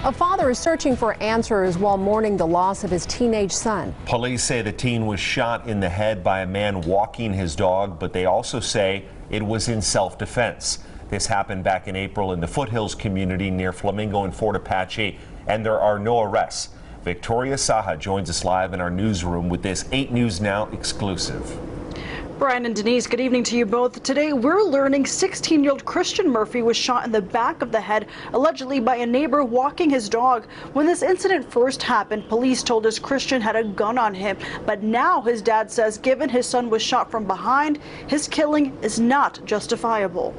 A father is searching for answers while mourning the loss of his teenage son. Police say the teen was shot in the head by a man walking his dog, but they also say it was in self-defense. This happened back in April in the Foothills community near Flamingo and Fort Apache, and there are no arrests. Victoria Saha joins us live in our newsroom with this 8 News Now exclusive. Brian and Denise, good evening to you both. Today we're learning 16-year-old Christian Murphy was shot in the back of the head, allegedly by a neighbor walking his dog. When this incident first happened, police told us Christian had a gun on him, but now his dad says given his son was shot from behind, his killing is not justifiable.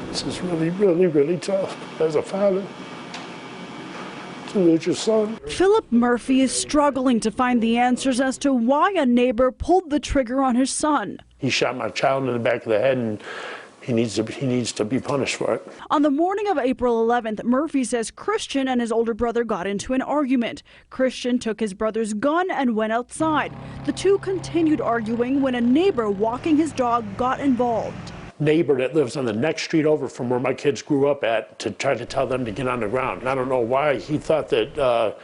This is really tough as a father to lose your son. Philip Murphy is struggling to find the answers as to why a neighbor pulled the trigger on his son. He shot my child in the back of the head, and he needs to be punished for it. On the morning of April 11th, Murphy says Christian and his older brother got into an argument. Christian took his brother's gun and went outside. The two continued arguing when a neighbor walking his dog got involved. Neighbor that lives on the next street over from where my kids grew up at to try to tell them to get on the ground. And I don't know why he thought that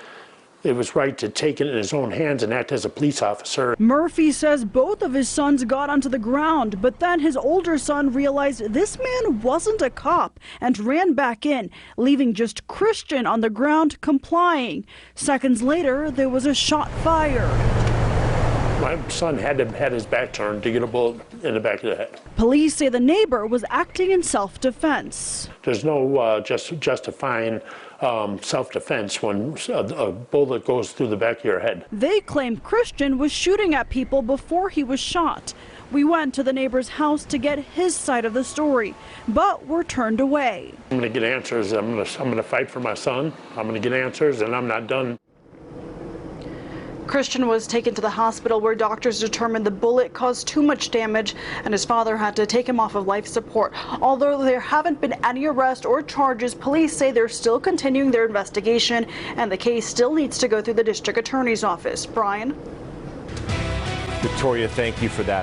it was right to take it in his own hands and act as a police officer. Murphy says both of his sons got onto the ground, but then his older son realized this man wasn't a cop and ran back in, leaving just Christian on the ground complying. Seconds later, there was a shot fired. My son had his back turned to get a bullet in the back of the head. Police say the neighbor was acting in self-defense. There's no justifying self-defense when a bullet goes through the back of your head. They claim Christian was shooting at people before he was shot. We went to the neighbor's house to get his side of the story, but were turned away. I'm going to get answers. I'm going to fight for my son. I'm going to get answers, and I'm not done. Christian was taken to the hospital where doctors determined the bullet caused too much damage and his father had to take him off of life support. Although there haven't been any arrests or charges, police say they're still continuing their investigation and the case still needs to go through the district attorney's office. Brian? Victoria, thank you for that.